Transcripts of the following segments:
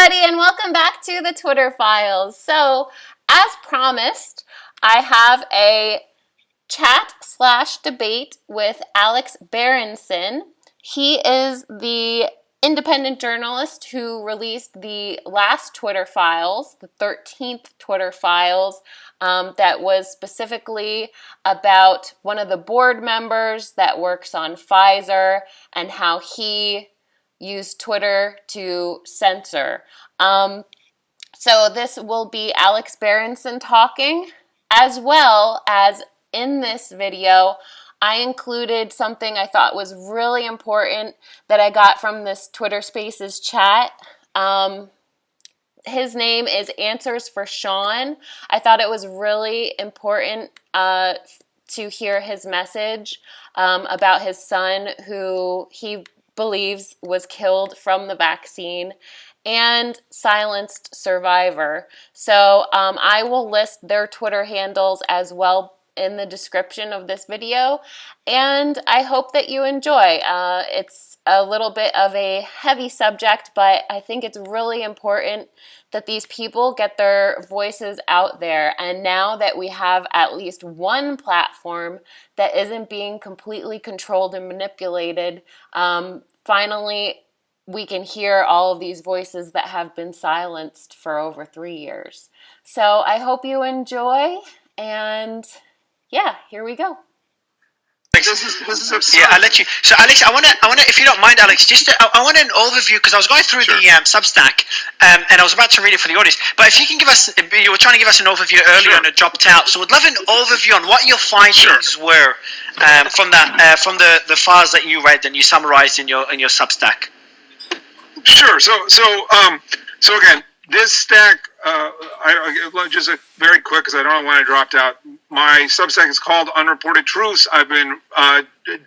everybody, and welcome back to the Twitter Files. So, as promised, I have a chat/debate with Alex Berenson. He is the independent journalist who released the last Twitter Files, the 13th Twitter Files, that was specifically about one of the board members that works on Pfizer and how he used Twitter to censor. So this will be Alex Berenson talking, as well as in this video, I included something I thought was really important that I got from this Twitter Spaces chat. His name is Answers for Sean. I thought it was really important to hear his message about his son, who he believes was killed from the vaccine, and silenced survivor. So I will list their Twitter handles as well in the description of this video, and I hope that you enjoy. It's a little bit of a heavy subject, but I think it's really important that these people get their voices out there. And now that we have at least one platform that isn't being completely controlled and manipulated, finally we can hear all of these voices that have been silenced for over 3 years. So I hope you enjoy, and yeah, here we go. This is absurd. Yeah, I'll let you. So, Alex, I wanna, if you don't mind, Alex, I want an overview, because I was going through the Substack, and I was about to read it for the audience. But if you can give us, you were trying to give us an overview earlier, and it dropped out. So, we'd love an overview on what your findings were from the files that you read and you summarized in your Substack. Sure. So again, this stack. I just very quick, because I don't know when I dropped out. My Substack is called Unreported Truths. I've been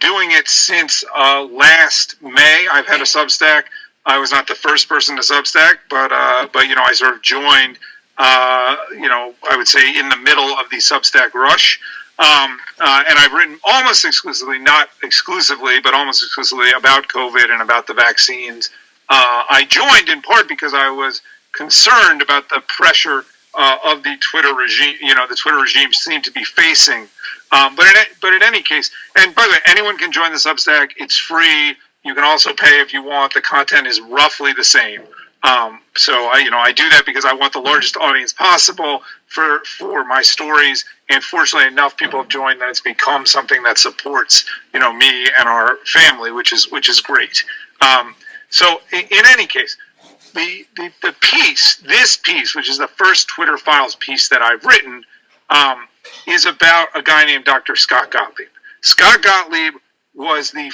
doing it since last May. I've had a Substack. I was not the first person to Substack, but I sort of joined. I would say in the middle of the Substack rush. And I've written almost exclusively, not exclusively, but almost exclusively about COVID and about the vaccines. I joined in part because I was concerned about the pressure of the Twitter regime. The Twitter regime seemed to be facing. But in any case, and by the way, anyone can join the Substack. It's free. You can also pay if you want. The content is roughly the same. So I do that because I want the largest audience possible for my stories. And fortunately, enough people have joined that it's become something that supports me and our family, which is great. So in any case, this piece, which is the first Twitter Files piece that I've written, is about a guy named Dr. Scott Gottlieb. Scott Gottlieb was the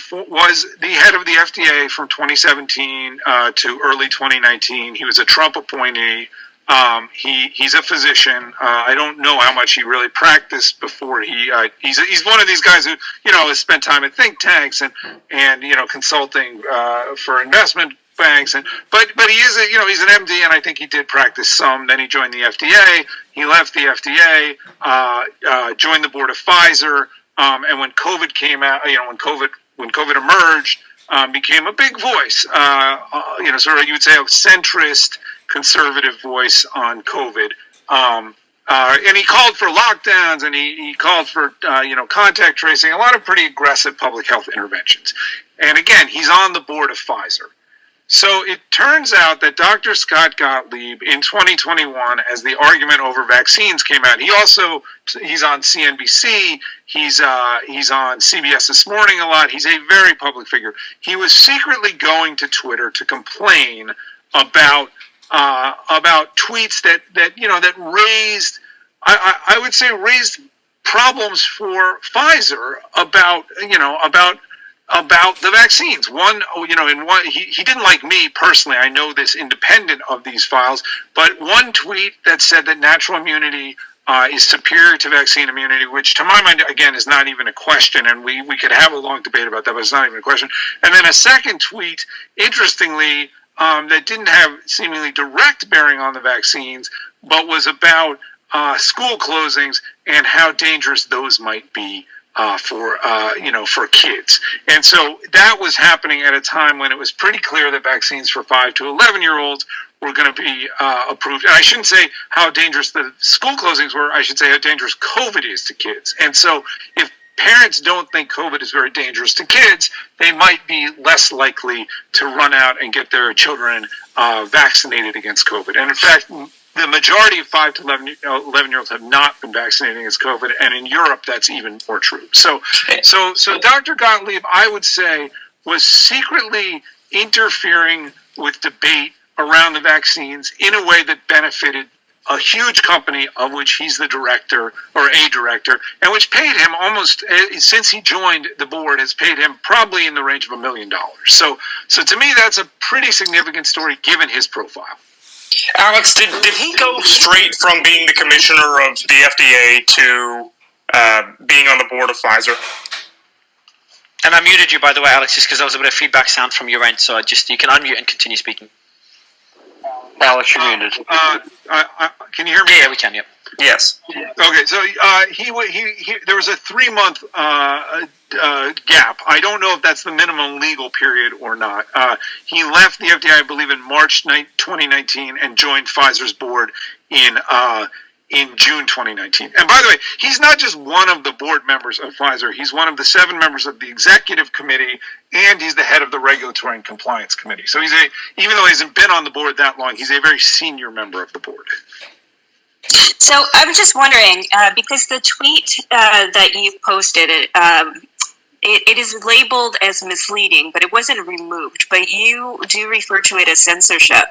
head of the FDA from 2017 to early 2019. He was a Trump appointee. He's a physician. I don't know how much he really practiced before he's one of these guys who has spent time at think tanks and consulting for investment banks, but he is he's an MD, and I think he did practice some. Then he joined the FDA. He left the FDA, joined the board of Pfizer, and when COVID came out, when COVID emerged, became a big voice. Sort of, you would say, a centrist conservative voice on COVID. And he called for lockdowns, and he called for contact tracing, a lot of pretty aggressive public health interventions. And again, he's on the board of Pfizer. So it turns out that Dr. Scott Gottlieb in 2021, as the argument over vaccines came out, he's on CNBC, he's on CBS This Morning a lot. He's a very public figure. He was secretly going to Twitter to complain about tweets that raised, I would say, raised problems for Pfizer about the vaccines. He didn't like me personally. I know this independent of these files, but one tweet that said that natural immunity is superior to vaccine immunity, which to my mind, again, is not even a question, and we could have a long debate about that, but it's not even a question. And then a second tweet, interestingly, that didn't have seemingly direct bearing on the vaccines, but was about school closings and how dangerous those might be for kids. And so that was happening at a time when it was pretty clear that vaccines for 5 to 11-year-olds were going to be approved. And I shouldn't say how dangerous the school closings were. I should say how dangerous COVID is to kids. And so if parents don't think COVID is very dangerous to kids, they might be less likely to run out and get their children vaccinated against COVID. And in fact, the majority of 5 to 11-year-olds have not been vaccinated against COVID, and in Europe, that's even more true. So Dr. Gottlieb, I would say, was secretly interfering with debate around the vaccines in a way that benefited a huge company of which he's the director, or a director, and which paid him almost, since he joined the board, has paid him probably in the range of $1 million. So to me, that's a pretty significant story given his profile. Alex, did he go straight from being the commissioner of the FDA to being on the board of Pfizer? And I muted you, by the way, Alex, just because there was a bit of feedback sound from your end, so you can unmute and continue speaking. Alex, you're muted. Can you hear me? Yeah, we can, yep. Yes. Okay, so he there was a 3-month gap. I don't know if that's the minimum legal period or not. He left the FDA, I believe, in March 2019 and joined Pfizer's board in June 2019. And by the way, he's not just one of the board members of Pfizer. He's one of the 7 members of the executive committee, and he's the head of the regulatory and compliance committee. So even though he hasn't been on the board that long, he's a very senior member of the board. So I was just wondering, because the tweet that you've posted, it is labeled as misleading, but it wasn't removed. But you do refer to it as censorship.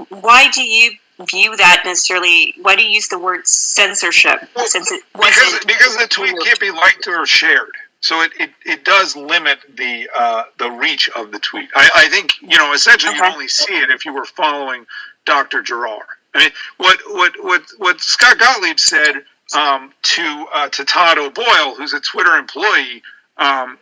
Why do you view that necessarily? Why do you use the word censorship? Since it wasn't because the tweet removed? can't be liked or shared. So it does limit the reach of the tweet. I think, essentially you only see it if you were following Dr. Gerard. I mean, what Scott Gottlieb said to Todd O'Boyle, who's a Twitter employee, and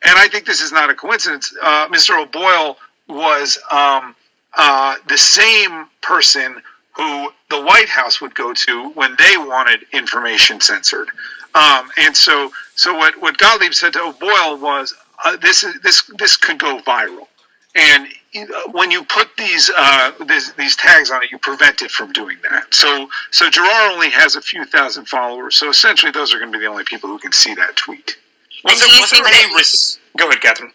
I think this is not a coincidence, Mr. O'Boyle was the same person who the White House would go to when they wanted information censored. And so what Gottlieb said to O'Boyle was, this could go viral. And when you put these tags on it, you prevent it from doing that. So Gerard only has a few thousand followers. So essentially, those are going to be the only people who can see that tweet. Go ahead, Catherine.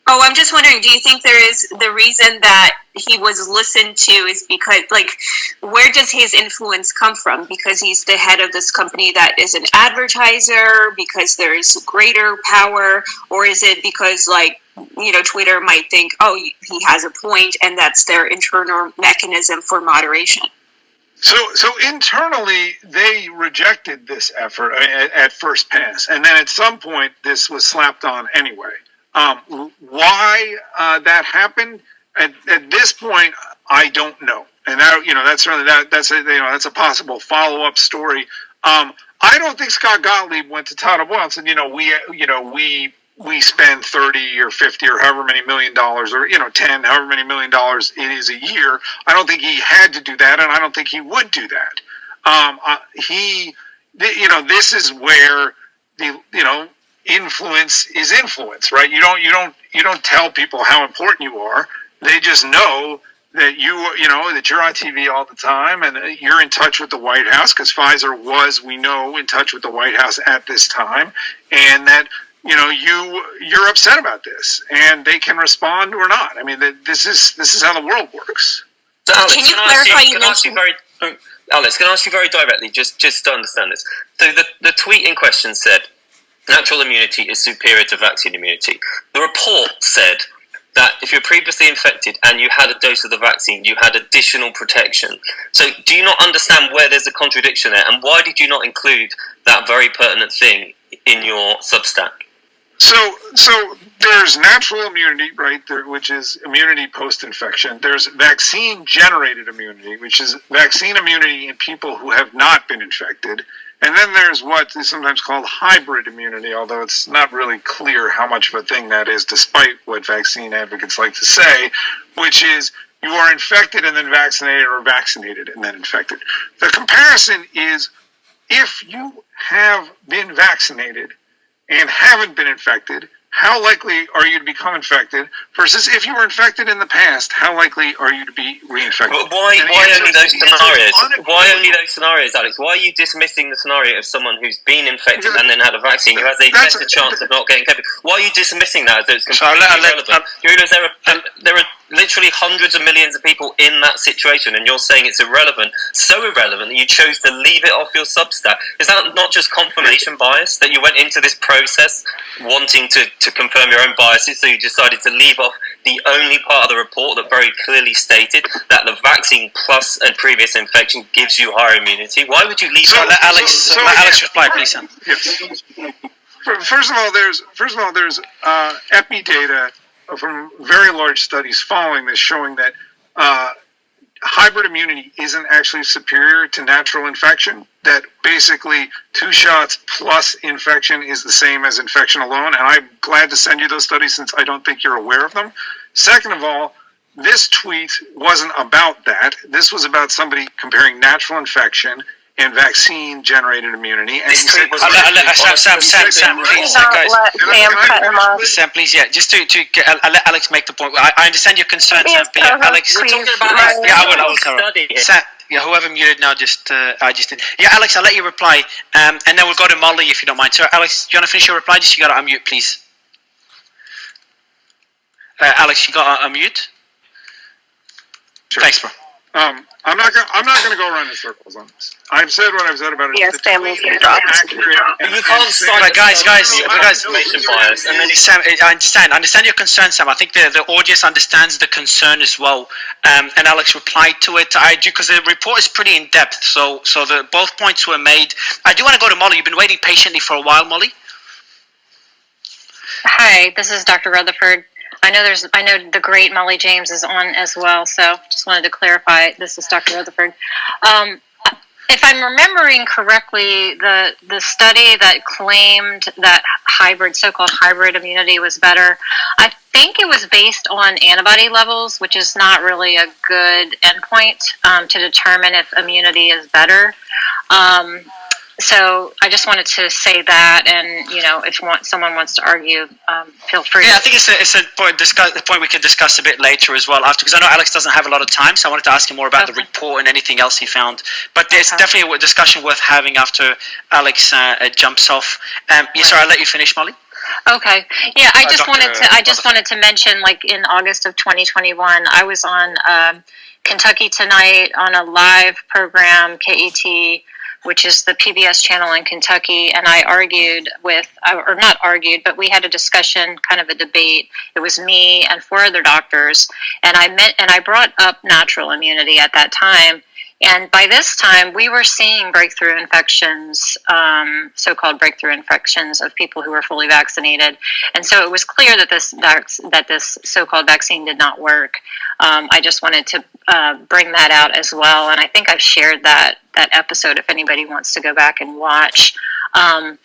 Oh, I'm just wondering, do you think there is the reason that he was listened to is because, where does his influence come from? Because he's the head of this company that is an advertiser, because there is greater power, or is it because, Twitter might think, oh, he has a point, and that's their internal mechanism for moderation? So internally, they rejected this effort at first pass, and then at some point, this was slapped on anyway. Why that happened at this point, I don't know, and that's a possible follow up story. I don't think Scott Gottlieb went to Todd O'Boyle and said, we spend 30 or 50 or however many $1 million or 10, however many $1 million it is a year. I don't think he had to do that, and I don't think he would do that. This is where the influence is influence, right? You don't tell people how important you are. They just know that that you're on TV all the time, and you're in touch with the White House, because Pfizer was, we know, in touch with the White House at this time, and that you're upset about this, and they can respond or not. I mean, this is how the world works. So Alex, can you clarify? Alex, can I ask you very directly, just to understand this? So the tweet in question said, natural immunity is superior to vaccine immunity. The report said that if you're previously infected and you had a dose of the vaccine, you had additional protection. So do you not understand where there's a contradiction there? And why did you not include that very pertinent thing in your Substack? So there's natural immunity, right, which is immunity post-infection. There's vaccine-generated immunity, which is vaccine immunity in people who have not been infected. And then there's what is sometimes called hybrid immunity, although it's not really clear how much of a thing that is, despite what vaccine advocates like to say, which is you are infected and then vaccinated, or vaccinated and then infected. The comparison is if you have been vaccinated and haven't been infected, how likely are you to become infected versus if you were infected in the past, how likely are you to be reinfected? But why only those scenarios? Why only those scenarios, Alex? Why are you dismissing the scenario of someone who's been infected and then had a vaccine who has a better chance of not getting COVID? Why are you dismissing that as though it's completely irrelevant? You realize there are literally hundreds of millions of people in that situation, and you're saying it's irrelevant, so irrelevant that you chose to leave it off your Substack. Is that not just confirmation bias, that you went into this process wanting to confirm your own biases, so you decided to leave off the only part of the report that very clearly stated that the vaccine plus a previous infection gives you higher immunity? Why would you leave So let Alex reply, please, Sam. Yes. First of all, there's epi data from very large studies following this showing that hybrid immunity isn't actually superior to natural infection, that basically 2 shots plus infection is the same as infection alone, and I'm glad to send you those studies since I don't think you're aware of them. Second of all, this tweet wasn't about that. This was about somebody comparing natural infection and vaccine-generated immunity. And Sam, please, guys. Sam, please, yeah. Just to let Alex make the point. I understand your concern, Sam. But yeah, Alex, we're talking about I will cover. Sam, yeah, whoever muted now, I just did. Yeah, Alex, I'll let you reply, and then we'll go to Molly if you don't mind. So, Alex, do you want to finish your reply? Just you got to unmute, please. Alex, you got to unmute. Sure. Thanks, bro. I'm not going to go around in circles on this. I've said what I've said about it. Yes, families can drop. You can't cite guys, information bias, and then Sam, I understand your concern, Sam. I think the audience understands the concern as well. And Alex replied to it. I do, because the report is pretty in depth. So both points were made. I do want to go to Molly. You've been waiting patiently for a while, Molly. Hi, this is Dr. Rutherford. I know the great Molly James is on as well, so just wanted to clarify. This is Dr. Rutherford. If I'm remembering correctly, the study that claimed that so-called hybrid immunity was better, I think it was based on antibody levels, which is not really a good endpoint to determine if immunity is better. So I just wanted to say that, and if someone wants to argue, feel free. Yeah, I think it's a point we can discuss a bit later as well, because I know Alex doesn't have a lot of time, so I wanted to ask him more about the report and anything else he found. But there's definitely a discussion worth having after Alex jumps off. Sorry, I'll let you finish, Molly. Okay. Yeah, I just wanted to mention, like in August of 2021, I was on Kentucky Tonight on a live program, KET, which is the PBS channel in Kentucky, and I but we had a discussion, kind of a debate. It was me and 4 other doctors, and I brought up natural immunity at that time. And by this time, we were seeing breakthrough infections, so-called breakthrough infections of people who were fully vaccinated. And so it was clear that this so-called vaccine did not work. I just wanted to bring that out as well. And I think I've shared that episode if anybody wants to go back and watch. But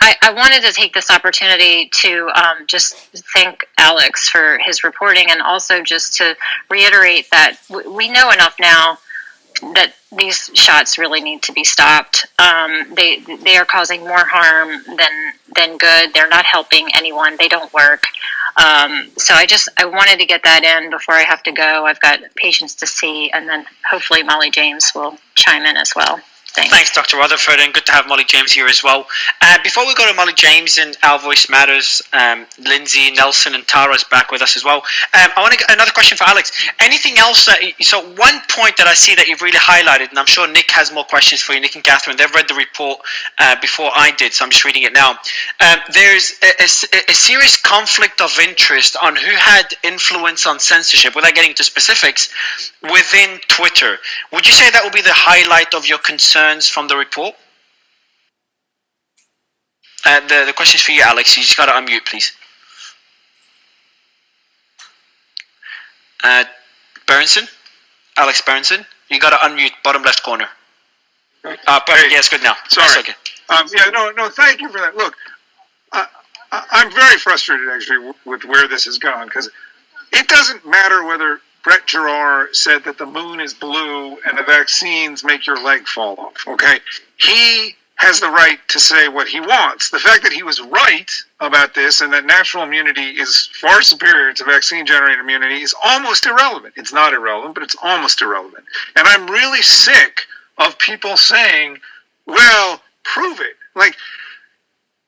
I wanted to take this opportunity to just thank Alex for his reporting, and also just to reiterate that we know enough now that these shots really need to be stopped. They are causing more harm than good. They're not helping anyone. They don't work. So I wanted to get that in before I have to go. I've got patients to see, and then hopefully Molly James will chime in as well. Thanks, Dr. Rutherford, and good to have Molly James here as well. Before we go to Molly James and Our Voice Matters, Lindsay, Nelson, and Tara's back with us as well. I want to get another question for Alex. Anything else? So one point that I see that you've really highlighted, and I'm sure Nick has more questions for you, Nick and Catherine. They've read the report before I did, so I'm just reading it now. There's a serious conflict of interest on who had influence on censorship, without getting into specifics, within Twitter. Would you say that would be the highlight of your concern from the report? The question's for you, Alex. You just got to unmute, please. Berenson? Alex Berenson? You got to unmute, bottom left corner. Perfect. Yeah, it's good now. Sorry. That's okay. No, thank you for that. Look, I'm very frustrated, actually, with where this is going, because it doesn't matter whether Brett Gerard said that the moon is blue and the vaccines make your leg fall off, okay? He has the right to say what he wants. The fact that he was right about this and that natural immunity is far superior to vaccine-generated immunity is almost irrelevant. It's not irrelevant, but it's almost irrelevant. And I'm really sick of people saying, well, prove it. Like,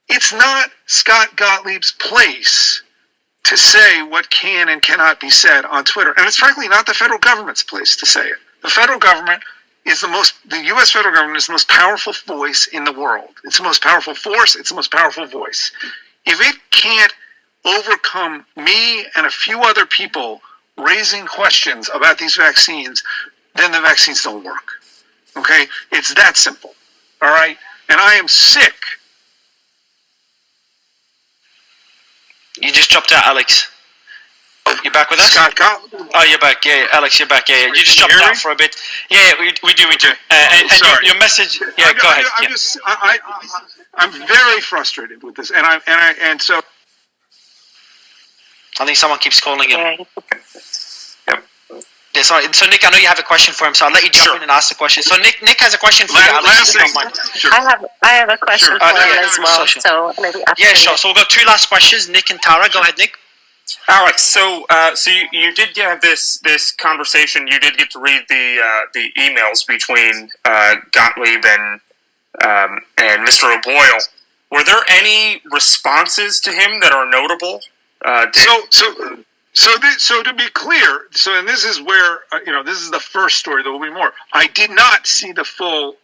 it's not Scott Gottlieb's place to say what can and cannot be said on Twitter. And it's frankly not the federal government's place to say it. The federal government is the U.S. federal government is the most powerful voice in the world. It's the most powerful force. It's the most powerful voice. If it can't overcome me and a few other people raising questions about these vaccines, then the vaccines don't work. Okay? It's that simple. All right? And I am sick. You just dropped out, Alex. Oh, you're back with us? Scott Gottlieb. Oh, you're back. Yeah, Alex, you're back. Yeah. You just dropped out for a bit. Yeah, we do. And your message. Yeah, go ahead. I'm very frustrated with this, and so. I think someone keeps calling him. Yep. Yeah, sorry. So Nick, I know you have a question for him, so I'll let you jump in and ask the question. So Nick has a question for you, Alex. Sure. I have a question for him as well. So maybe after. Yeah, sure. So we'll go 2 last questions. Nick and Tara. Go ahead, Nick. Alex, so you did have this conversation. You did get to read the emails between Gottlieb and Mr. O'Boyle. Were there any responses to him that are notable? So to be clear, and this is where this is the first story. There will be more. I did not see the full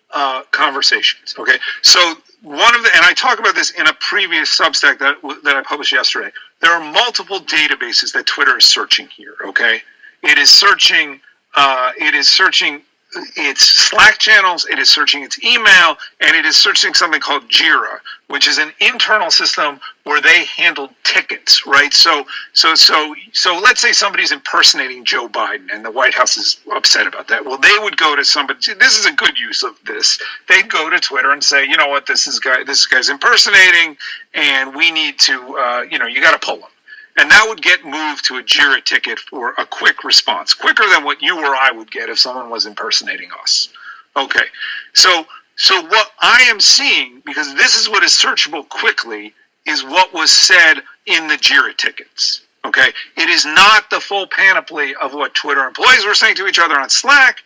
conversations. Okay, so and I talk about this in a previous Substack that I published yesterday. There are multiple databases that Twitter is searching here. Okay, it is searching its Slack channels, it is searching its email, and it is searching something called Jira, which is an internal system where they handle tickets, right? So let's say somebody's impersonating Joe Biden and the White House is upset about that. Well, they would go to somebody. This is a good use of this. They'd go to Twitter and say, you know what, this guy's impersonating, and we need to, you got to pull him. And that would get moved to a Jira ticket for a quick response, quicker than what you or I would get if someone was impersonating us. Okay, so what I am seeing, because this is what is searchable quickly, is what was said in the Jira tickets. Okay, it is not the full panoply of what Twitter employees were saying to each other on Slack,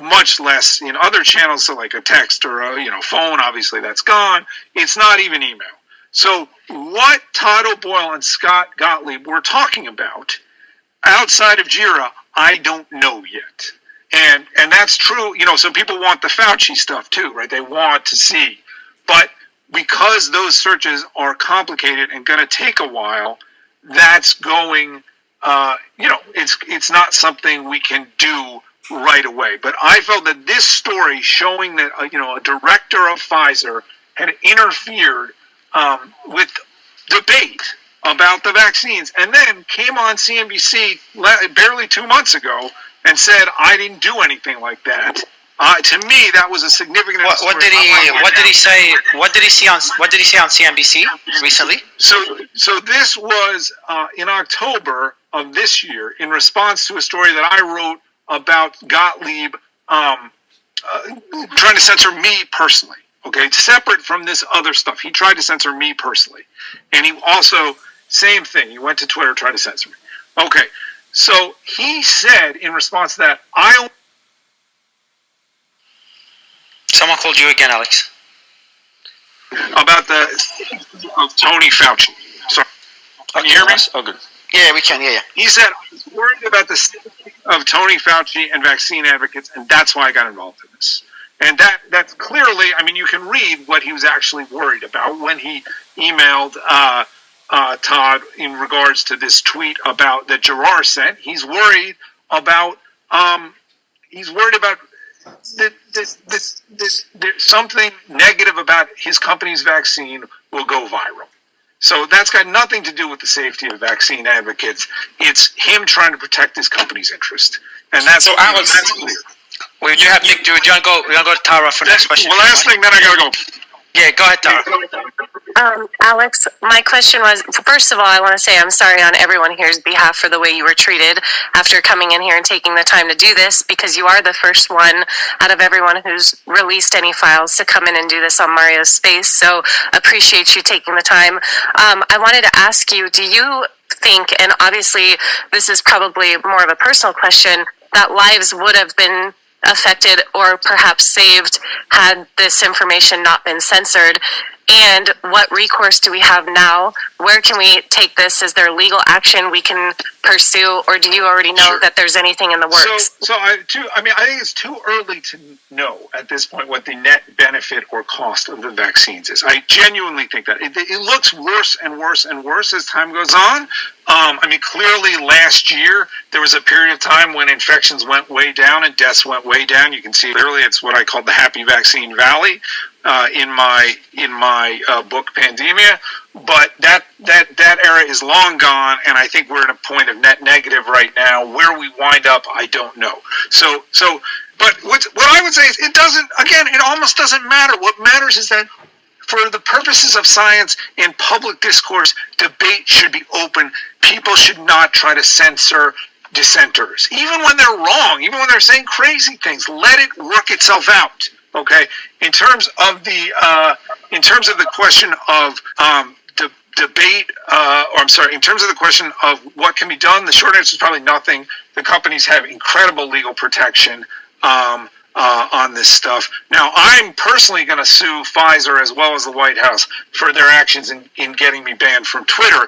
much less in other channels, so like a text or a phone. Obviously, that's gone. It's not even email. So what Todd O'Boyle and Scott Gottlieb were talking about outside of Jira, I don't know yet. And that's true, so people want the Fauci stuff too, right? They want to see. But because those searches are complicated and going to take a while, that's going, it's not something we can do right away. But I felt that this story showing that, a director of Pfizer had interfered with debate about the vaccines, and then came on CNBC barely 2 months ago and said, "I didn't do anything like that." To me, that was a significant. What did he say? What did he say on CNBC recently? So this was in October of this year, in response to a story that I wrote about Gottlieb trying to censor me personally. Okay, separate from this other stuff. He tried to censor me personally. And he also, same thing, he went to Twitter, tried to censor me. Okay, so he said in response to that, Someone called you again, Alex. About of Tony Fauci. Sorry. Can you hear me? Oh, good. Yeah, we can, yeah. He said, I was worried about the safety of Tony Fauci and vaccine advocates, and that's why I got involved in this. And that's clearly, you can read what he was actually worried about when he emailed Todd in regards to this tweet that Gerard sent. He's worried about something negative about his company's vaccine will go viral. So that's got nothing to do with the safety of vaccine advocates. It's him trying to protect his company's interest. And that's Alex, that's clear. We do have Nick. Do you want to go to Tara for the next question? Well, last thing, then I got to go. Yeah, go ahead, Tara. Alex, my question was, first of all, I want to say I'm sorry on everyone here's behalf for the way you were treated after coming in here and taking the time to do this, because you are the first one out of everyone who's released any files to come in and do this on Mario's space. So appreciate you taking the time. I wanted to ask you, do you think, and obviously this is probably more of a personal question, that lives would have been affected or perhaps saved had this information not been censored? And what recourse do we have now? Where can we take this? Is there legal action we can pursue, or do you already know that there's anything in the works? I think it's too early to know at this point what the net benefit or cost of the vaccines is. I genuinely think that it looks worse and worse and worse as time goes on. Clearly last year there was a period of time when infections went way down and deaths went way down. You can see clearly it's what I call the happy vaccine valley in my book Pandemia. But that era is long gone, and I think we're at a point of net negative right now. Where we wind up, I don't know. But what I would say is it almost doesn't matter. What matters is that for the purposes of science and public discourse, debate should be open. People should not try to censor dissenters, even when they're wrong, even when they're saying crazy things. Let it work itself out. Okay. In terms of the question of debate, in terms of the question of what can be done, the short answer is probably nothing. The companies have incredible legal protection on this stuff. Now, I'm personally going to sue Pfizer as well as the White House for their actions in getting me banned from Twitter.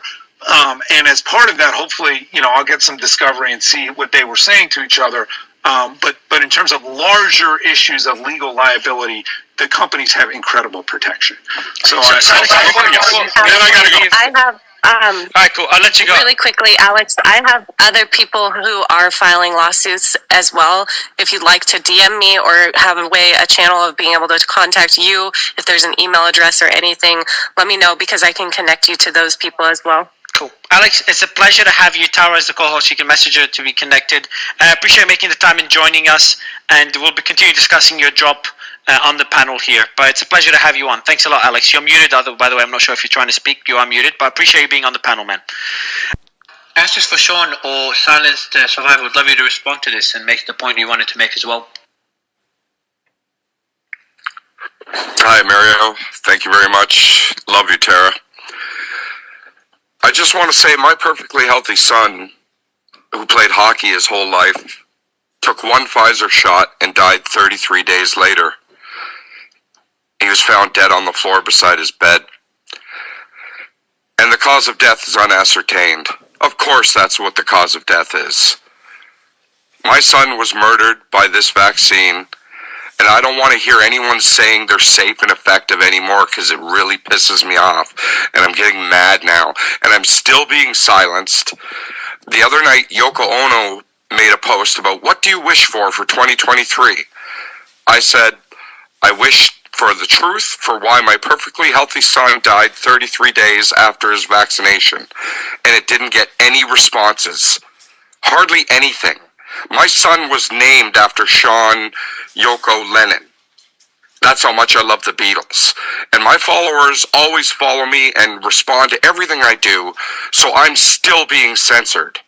And as part of that, hopefully, I'll get some discovery and see what they were saying to each other. But in terms of larger issues of legal liability, the companies have incredible protection. So I gotta go. I have. All right, cool. I'll let you go. Really quickly, Alex, I have other people who are filing lawsuits as well. If you'd like to DM me or have a channel of being able to contact you, if there's an email address or anything, let me know, because I can connect you to those people as well. Cool. Alex, it's a pleasure to have you. Tara as the co-host. You can message her to be connected. I appreciate making the time and joining us, and we'll be continue discussing your job on the panel here. But it's a pleasure to have you on. Thanks a lot, Alex. You're muted, by the way. I'm not sure if you're trying to speak. You are muted, but I appreciate you being on the panel, man. Answers for Sean or Silenced Survivor. Would love you to respond to this and make the point you wanted to make as well. Hi, Mario. Thank you very much. Love you, Tara. I just want to say my perfectly healthy son, who played hockey his whole life, took one Pfizer shot and died 33 days later. He was found dead on the floor beside his bed. And the cause of death is unascertained. Of course, that's what the cause of death is. My son was murdered by this vaccine, and I don't want to hear anyone saying they're safe and effective anymore, because it really pisses me off. And I'm getting mad now. And I'm still being silenced. The other night, Yoko Ono made a post about, what do you wish for 2023? I said, I wish for the truth for why my perfectly healthy son died 33 days after his vaccination. And it didn't get any responses. Hardly anything. My son was named after Sean Yoko Lennon. That's how much I love the Beatles. And my followers always follow me and respond to everything I do, so I'm still being censored.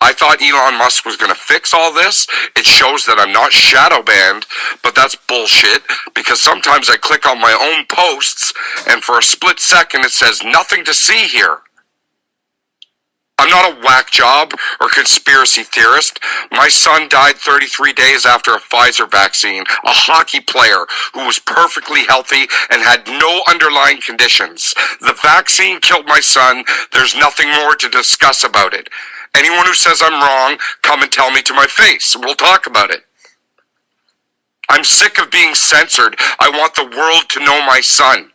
I thought Elon Musk was going to fix all this. It shows that I'm not shadow banned, but that's bullshit, because sometimes I click on my own posts, and for a split second it says nothing to see here. I'm not a whack job or conspiracy theorist. My son died 33 days after a Pfizer vaccine, a hockey player who was perfectly healthy and had no underlying conditions. The vaccine killed my son. There's nothing more to discuss about it. Anyone who says I'm wrong, come and tell me to my face. We'll talk about it. I'm sick of being censored. I want the world to know my son.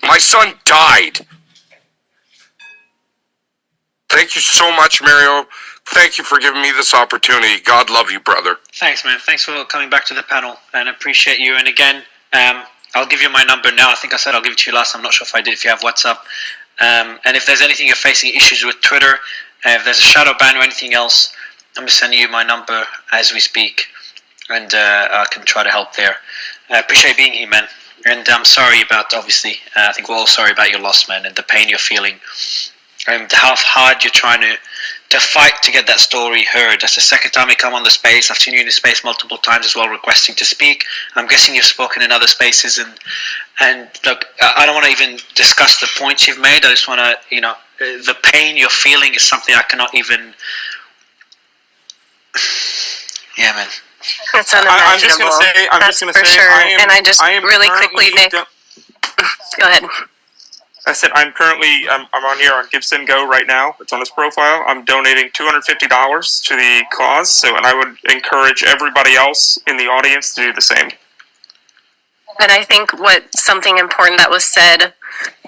My son died. Thank you so much, Mario. Thank you for giving me this opportunity. God love you, brother. Thanks, man. Thanks for coming back to the panel, and I appreciate you. And again, I'll give you my number now. I think I said I'll give it to you last. I'm not sure if I did, if you have WhatsApp. And if there's anything you're facing issues with Twitter, if there's a shadow ban or anything else, I'm just sending you my number as we speak, and I can try to help there. I appreciate being here, man. And I'm sorry about, obviously, I think we're all sorry about your loss, man, and the pain you're feeling, and how hard you're trying to fight to get that story heard. That's the second time you come on the space. I've seen you in the space multiple times as well, requesting to speak. I'm guessing you've spoken in other spaces, and look, I don't want to even discuss the points you've made. I just want to, the pain you're feeling is something I cannot even. Yeah, man. It's I'm just unimaginable. going to say, That's for sure. And I just really quickly, Nick. Go ahead. I said I'm on here on Gibson Go right now. It's on his profile. I'm donating $250 to the cause. So, and I would encourage everybody else in the audience to do the same. And I think something important that was said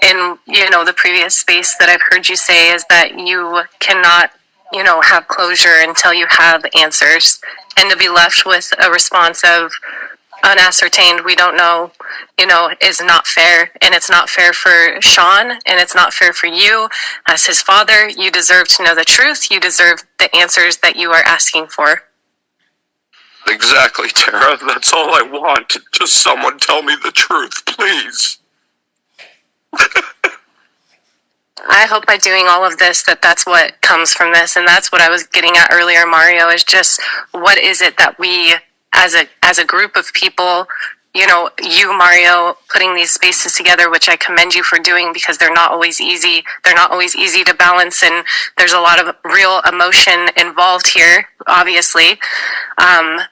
in, the previous space that I've heard you say is that you cannot, have closure until you have answers. And to be left with a response of unascertained, we don't know, is not fair. And it's not fair for Sean, and it's not fair for you as his father. You deserve to know the truth. You deserve the answers that you are asking for. Exactly, Tara. That's all I want. Just someone tell me the truth, please. I hope by doing all of this that's what comes from this, and that's what I was getting at earlier, Mario, is just what is it that we as a group of people, you, Mario, putting these spaces together, which I commend you for doing, because they're not always easy. They're not always easy to balance, and there's a lot of real emotion involved here, obviously.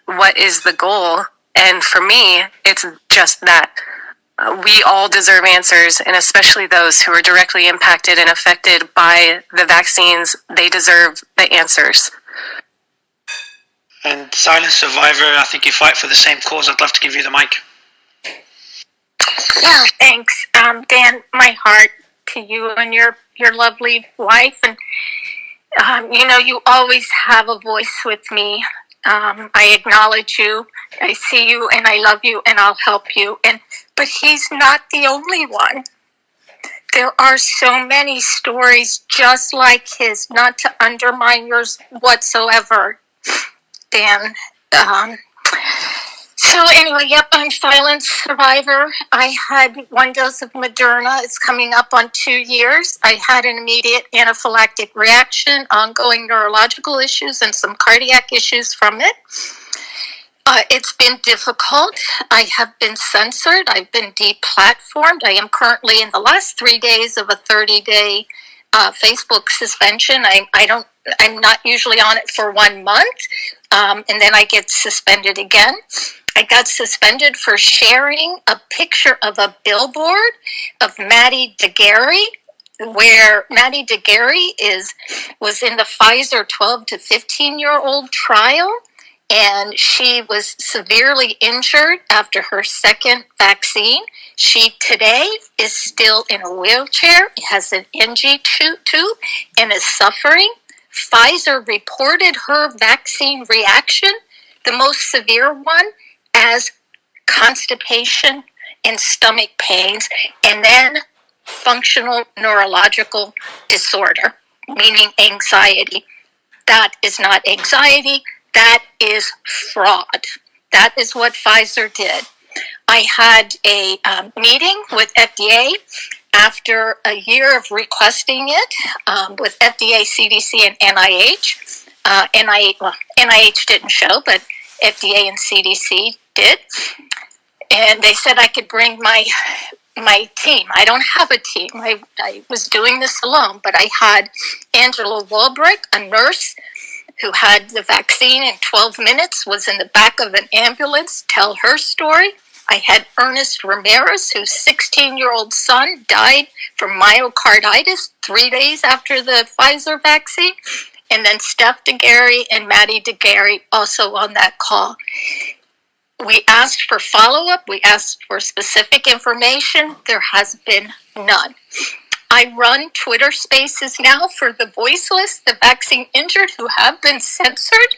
What is the goal? And for me, it's just that. We all deserve answers, and especially those who are directly impacted and affected by the vaccines, they deserve the answers. And Silent Survivor, I think you fight for the same cause. I'd love to give you the mic. Yeah, thanks. Dan, my heart to you and your lovely wife. And, you always have a voice with me. I acknowledge you, I see you, and I love you, and I'll help you. But he's not the only one. There are so many stories just like his, not to undermine yours whatsoever, Dan. So anyway, yep, I'm Silent Survivor. I had 1 dose of Moderna. It's coming up on 2 years. I had an immediate anaphylactic reaction, ongoing neurological issues, and some cardiac issues from it. It's been difficult. I have been censored. I've been deplatformed. I am currently in the last 3 days of a 30-day Facebook suspension. I'm not usually on it for 1 month, and then I get suspended again. I got suspended for sharing a picture of a billboard of Maddie Daguerre, where Maddie Daguerre was in the Pfizer 12 to 15-year-old trial, and she was severely injured after her second vaccine. She today is still in a wheelchair, has an NG tube, and is suffering. Pfizer reported her vaccine reaction, the most severe one, as constipation and stomach pains, and then functional neurological disorder, meaning anxiety. That is not anxiety. That is fraud. That is what Pfizer did. I had a meeting with FDA after a year of requesting it with FDA, CDC, and NIH. NIH didn't show, but FDA and CDC did. And they said I could bring my team. I don't have a team. I was doing this alone, but I had Angela Walbrick, a nurse who had the vaccine in 12 minutes, was in the back of an ambulance, tell her story. I had Ernest Ramirez, whose 16-year-old son died from myocarditis 3 days after the Pfizer vaccine. And then Steph Daguerre and Maddie Daguerre also on that call. We asked for follow-up. We asked for specific information. There has been none. I run Twitter spaces now for the voiceless, the vaccine injured who have been censored,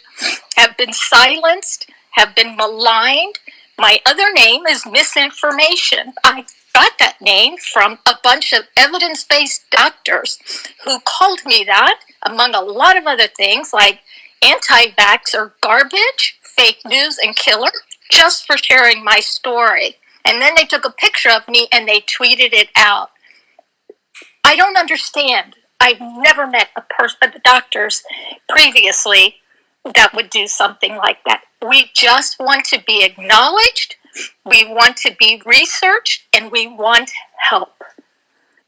have been silenced, have been maligned. My other name is Misinformation. I got that name from a bunch of evidence-based doctors who called me that, among a lot of other things like anti-vax or garbage, fake news, and killer, just for sharing my story. And then they took a picture of me and they tweeted it out. I don't understand. I've never met the doctors previously that would do something like that. We just want to be acknowledged, we want to be researched, and we want help.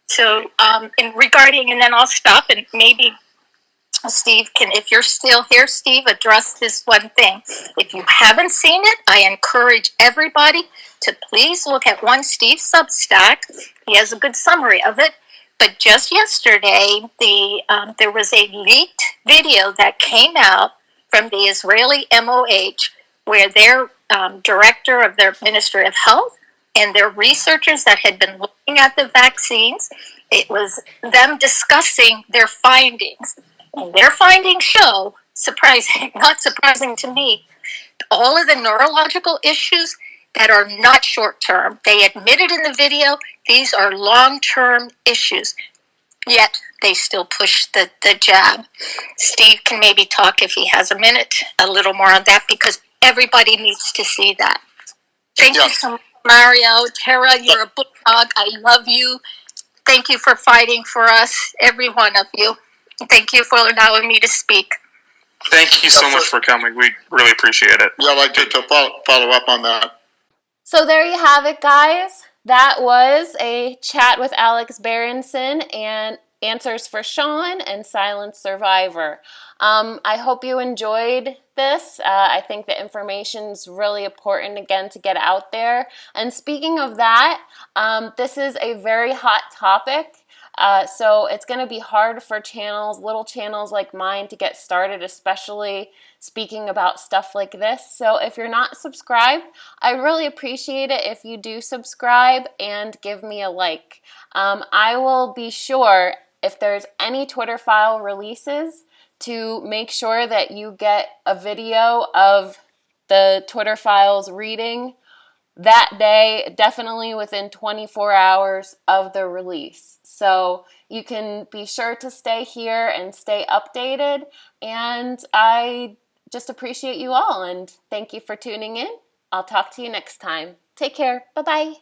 So, and then I'll stop and maybe Steve can, if you're still here, Steve, address this one thing. If you haven't seen it, I encourage everybody to please look at one Steve's Substack. He has a good summary of it. But just yesterday, there was a leaked video that came out from the Israeli MOH, where their director of their Ministry of Health and their researchers that had been looking at the vaccines, it was them discussing their findings. And their findings show, not surprising to me, all of the neurological issues that are not short-term. They admitted in the video these are long-term issues, yet they still push the jab. Steve can maybe talk, if he has a minute, a little more on that, because everybody needs to see that. Thank you so much, Mario. Tara, you're a bulldog. I love you. Thank you for fighting for us, every one of you. Thank you for allowing me to speak. Thank you so much for coming. We really appreciate it. Yeah, I'd like to follow up on that. So there you have it, guys. That was a chat with Alex Berenson and Answers for Sean and Silent Survivor. I hope you enjoyed this. I think the information is really important, again, to get out there. And speaking of that, this is a very hot topic. So it's going to be hard for little channels like mine to get started, especially speaking about stuff like this. So if you're not subscribed, I really appreciate it if you do subscribe and give me a like. I will be sure, if there's any Twitter file releases, to make sure that you get a video of the Twitter files reading that day, definitely within 24 hours of the release. So you can be sure to stay here and stay updated. And I just appreciate you all, and thank you for tuning in. I'll talk to you next time. Take care. Bye-bye.